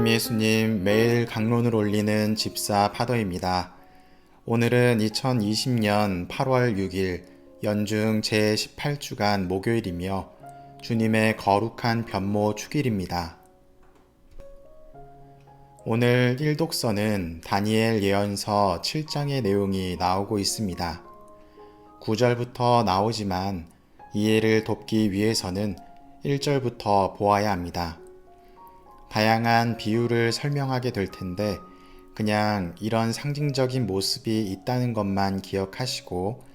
참미예수님 매일 강론을 올리는 집사 파더입니다. 오늘은 2020년 8월 6일 연중 제18주간 목요일이며 주님의 거룩한 변모 축일입니다. 오늘 일독서는 다니엘 예언서 7장의 내용이 나오고 있습니다. 9절부터 나오지만 이해를 돕기 위해서는 1절부터 보아야 합니다. 다양한 비유를 설명하게 될 텐데 그냥 이런 상징적인 모습이 있다는 것만 기억하시고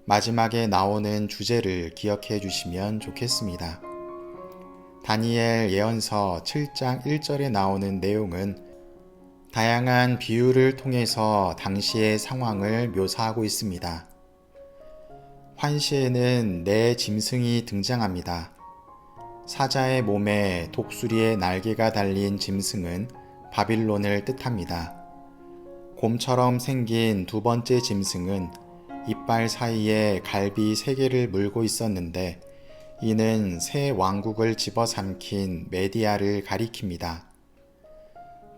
마지막에 나오는 주제를 기억해 주시면 좋겠습니다. 다니엘 예언서 7장 1절에 나오는 내용은 다양한 비유를 통해서 당시의 상황을 묘사하고 있습니다. 환시에는 네 짐승이 등장합니다. 사자의 몸에 독수리의 날개가 달린 짐승은 바빌론을 뜻합니다. 곰처럼 생긴 두 번째 짐승은 이빨 사이에 갈비 3개를 물고 있었는데 이는 새 왕국을 집어삼킨 메디아를 가리킵니다.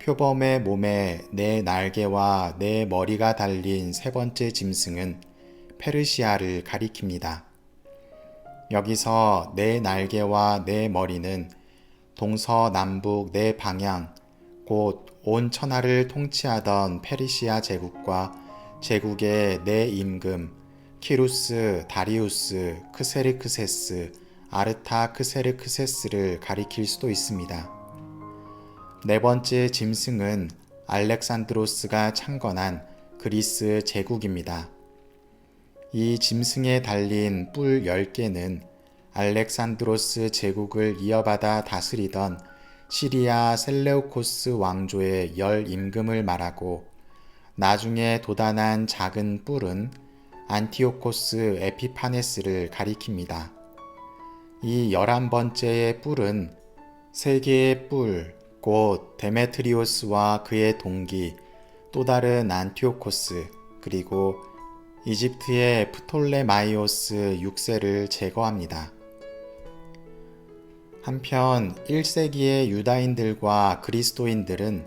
표범의 몸에 네 날개와 네 머리가 달린 세 번째 짐승은 페르시아를 가리킵니다. 여기서 네 날개와 네 머리는 동서남북 네 방향, 곧 온 천하를 통치하던 페르시아 제국과 제국의 네 임금, 키루스, 다리우스, 크세르크세스, 아르타크세르크세스를 가리킬 수도 있습니다. 네 번째 짐승은 알렉산드로스가 창건한 그리스 제국입니다. 이 짐승에 달린 뿔 10개는 알렉산드로스 제국을 이어받아 다스리던 시리아 셀레우코스 왕조의 10임금을 말하고 나중에 돋아난 작은 뿔은 안티오코스 에피파네스를 가리킵니다. 이 11번째의 뿔은 세 개의 뿔, 곧 데메트리오스와 그의 동기 또 다른 안티오코스 그리고 이집트의 프톨레마이오스 6세를 제거합니다. 한편 1세기의 유다인들과 그리스도인들은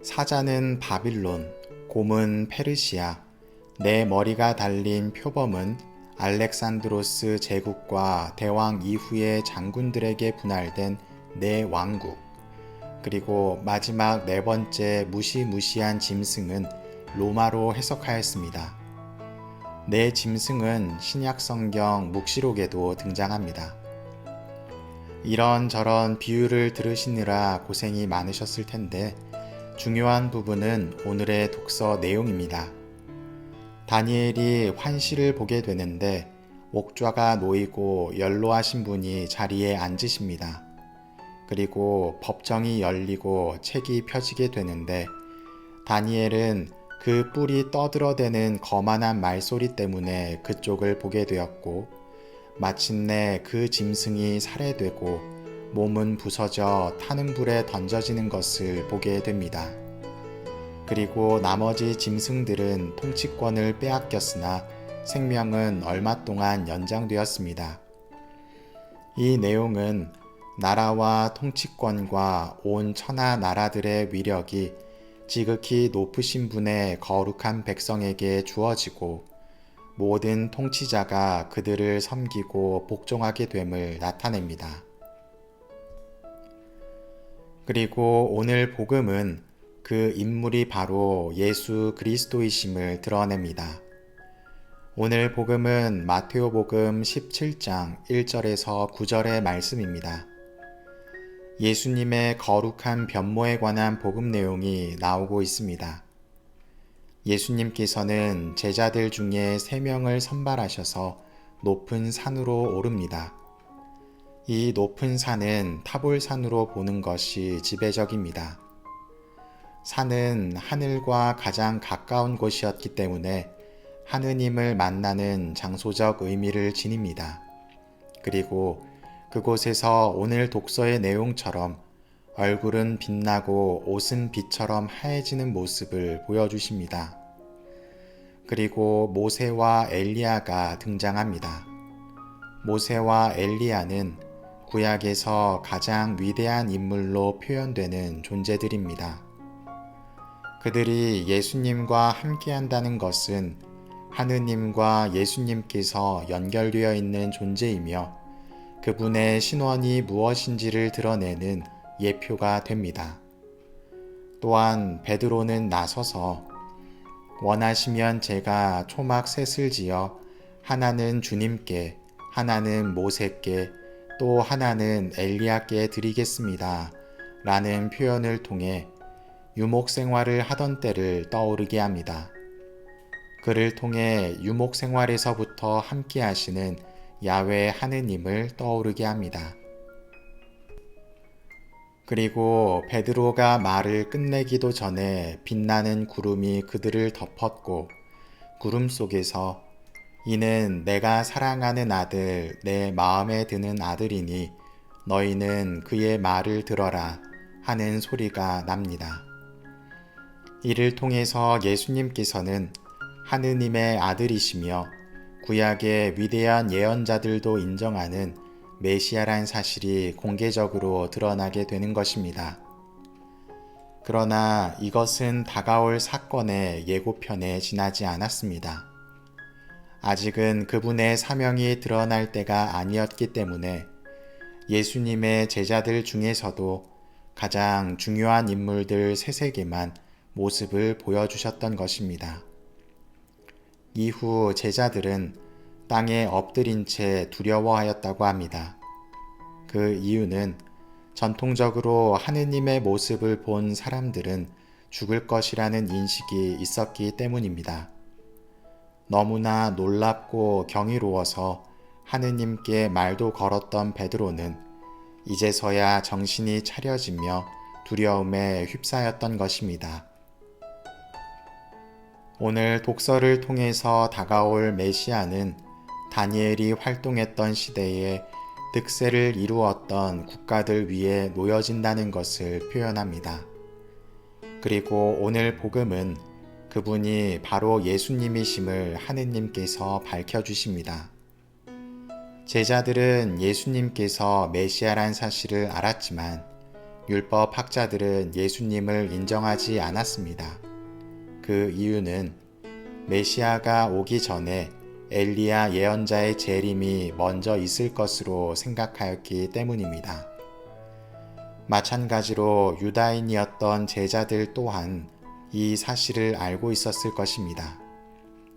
사자는 바빌론, 곰은 페르시아, 네 머리가 달린 표범은 알렉산드로스 제국과 대왕 이후의 장군들에게 분할된 네 왕국, 그리고 마지막 네 번째 무시무시한 짐승은 로마로 해석하였습니다. 네 짐승은 신약성경 묵시록에도 등장합니다. 이런저런 비유를 들으시느라 고생이 많으셨을 텐데 중요한 부분은 오늘의 독서 내용입니다. 다니엘이 환시를 보게 되는데 옥좌가 놓이고 연로하신 분이 자리에 앉으십니다. 그리고 법정이 열리고 책이 펴지게 되는데 다니엘은 그 뿔이 떠들어대는 거만한 말소리 때문에 그쪽을 보게 되었고 마침내 그 짐승이 살해되고 몸은 부서져 타는 불에 던져지는 것을 보게 됩니다. 그리고 나머지 짐승들은 통치권을 빼앗겼으나 생명은 얼마 동안 연장되었습니다. 이 내용은 나라와 통치권과 온 천하 나라들의 위력이 지극히 높으신 분의 거룩한 백성에게 주어지고 모든 통치자가 그들을 섬기고 복종하게 됨을 나타냅니다. 그리고 오늘 복음은 그 인물이 바로 예수 그리스도이심을 드러냅니다. 오늘 복음은 마테오복음 17장 1절에서 9절의 말씀입니다. 예수님의 거룩한 변모에 관한 복음 내용이 나오고 있습니다. 예수님께서는 제자들 중에 3명을 선발하셔서 높은 산으로 오릅니다. 이 높은 산은 타볼산으로 보는 것이 지배적입니다. 산은 하늘과 가장 가까운 곳이었기 때문에 하느님을 만나는 장소적 의미를 지닙니다. 그리고 그곳에서 오늘 독서의 내용처럼 얼굴은 빛나고 옷은 빛처럼 하얘지는 모습을 보여주십니다. 그리고 모세와 엘리야가 등장합니다. 모세와 엘리야는 구약에서 가장 위대한 인물로 표현되는 존재들입니다. 그들이 예수님과 함께한다는 것은 하느님과 예수님께서 연결되어 있는 존재이며 그분의 신원이 무엇인지를 드러내는 예표가 됩니다. 또한 베드로는 나서서 원하시면 제가 초막 셋을 지어 하나는 주님께, 하나는 모세께, 또 하나는 엘리야께 드리겠습니다. 라는 표현을 통해 유목 생활을 하던 때를 떠오르게 합니다. 그를 통해 유목 생활에서부터 함께 하시는 야훼 하느님을 떠오르게 합니다. 그리고 베드로가 말을 끝내기도 전에 빛나는 구름이 그들을 덮었고 구름 속에서 이는 내가 사랑하는 아들, 내 마음에 드는 아들이니 너희는 그의 말을 들어라 하는 소리가 납니다. 이를 통해서 예수님께서는 하느님의 아들이시며 구약의 위대한 예언자들도 인정하는 메시아란 사실이 공개적으로 드러나게 되는 것입니다. 그러나 이것은 다가올 사건의 예고편에 지나지 않았습니다. 아직은 그분의 사명이 드러날 때가 아니었기 때문에 예수님의 제자들 중에서도 가장 중요한 인물들 세세개만 모습을 보여주셨던 것입니다. 이후 제자들은 땅에 엎드린 채 두려워하였다고 합니다. 그 이유는 전통적으로 하느님의 모습을 본 사람들은 죽을 것이라는 인식이 있었기 때문입니다. 너무나 놀랍고 경이로워서 하느님께 말도 걸었던 베드로는 이제서야 정신이 차려지며 두려움에 휩싸였던 것입니다. 오늘 독서를 통해서 다가올 메시아는 다니엘이 활동했던 시대에 득세를 이루었던 국가들 위에 놓여진다는 것을 표현합니다. 그리고 오늘 복음은 그분이 바로 예수님이심을 하느님께서 밝혀주십니다. 제자들은 예수님께서 메시아란 사실을 알았지만 율법 학자들은 예수님을 인정하지 않았습니다. 그 이유는 메시아가 오기 전에 엘리야 예언자의 재림이 먼저 있을 것으로 생각하였기 때문입니다. 마찬가지로 유다인이었던 제자들 또한 이 사실을 알고 있었을 것입니다.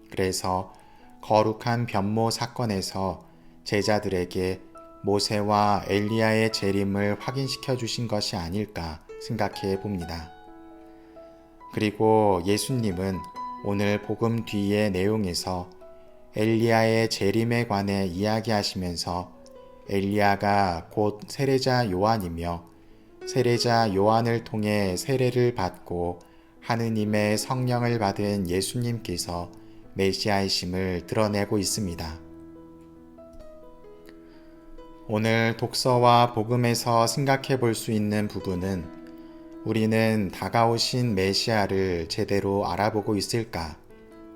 그래서 거룩한 변모 사건에서 제자들에게 모세와 엘리야의 재림을 확인시켜 주신 것이 아닐까 생각해 봅니다. 그리고 예수님은 오늘 복음 뒤의 내용에서 엘리야의 재림에 관해 이야기하시면서 엘리야가 곧 세례자 요한이며 세례자 요한을 통해 세례를 받고 하느님의 성령을 받은 예수님께서 메시아이심을 드러내고 있습니다. 오늘 독서와 복음에서 생각해 볼 수 있는 부분은 우리는 다가오신 메시아를 제대로 알아보고 있을까?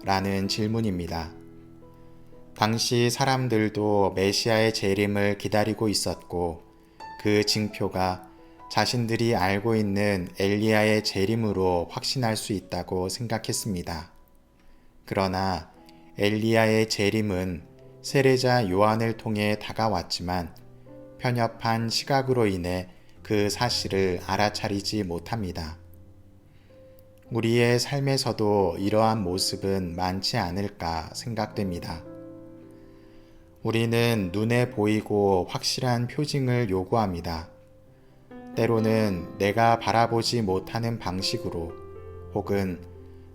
라는 질문입니다. 당시 사람들도 메시아의 재림을 기다리고 있었고 그 징표가 자신들이 알고 있는 엘리야의 재림으로 확신할 수 있다고 생각했습니다. 그러나 엘리야의 재림은 세례자 요한을 통해 다가왔지만 편협한 시각으로 인해 그 사실을 알아차리지 못합니다. 우리의 삶에서도 이러한 모습은 많지 않을까 생각됩니다. 우리는 눈에 보이고 확실한 표징을 요구합니다. 때로는 내가 바라보지 못하는 방식으로 혹은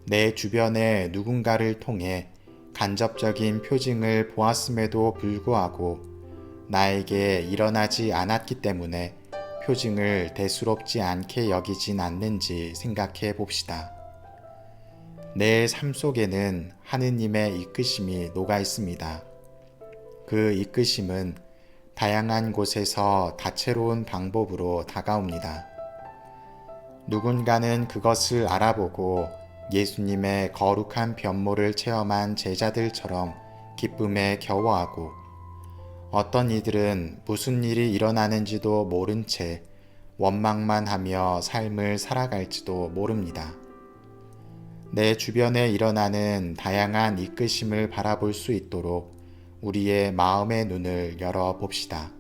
내 주변의 누군가를 통해 간접적인 표징을 보았음에도 불구하고 나에게 일어나지 않았기 때문에 표징을 대수롭지 않게 여기진 않는지 생각해 봅시다. 내 삶 속에는 하느님의 이끄심이 녹아 있습니다. 그 이끄심은 다양한 곳에서 다채로운 방법으로 다가옵니다. 누군가는 그것을 알아보고 예수님의 거룩한 변모를 체험한 제자들처럼 기쁨에 겨워하고 어떤 이들은 무슨 일이 일어나는지도 모른 채 원망만 하며 삶을 살아갈지도 모릅니다. 내 주변에 일어나는 다양한 이끄심을 바라볼 수 있도록 우리의 마음의 눈을 열어 봅시다.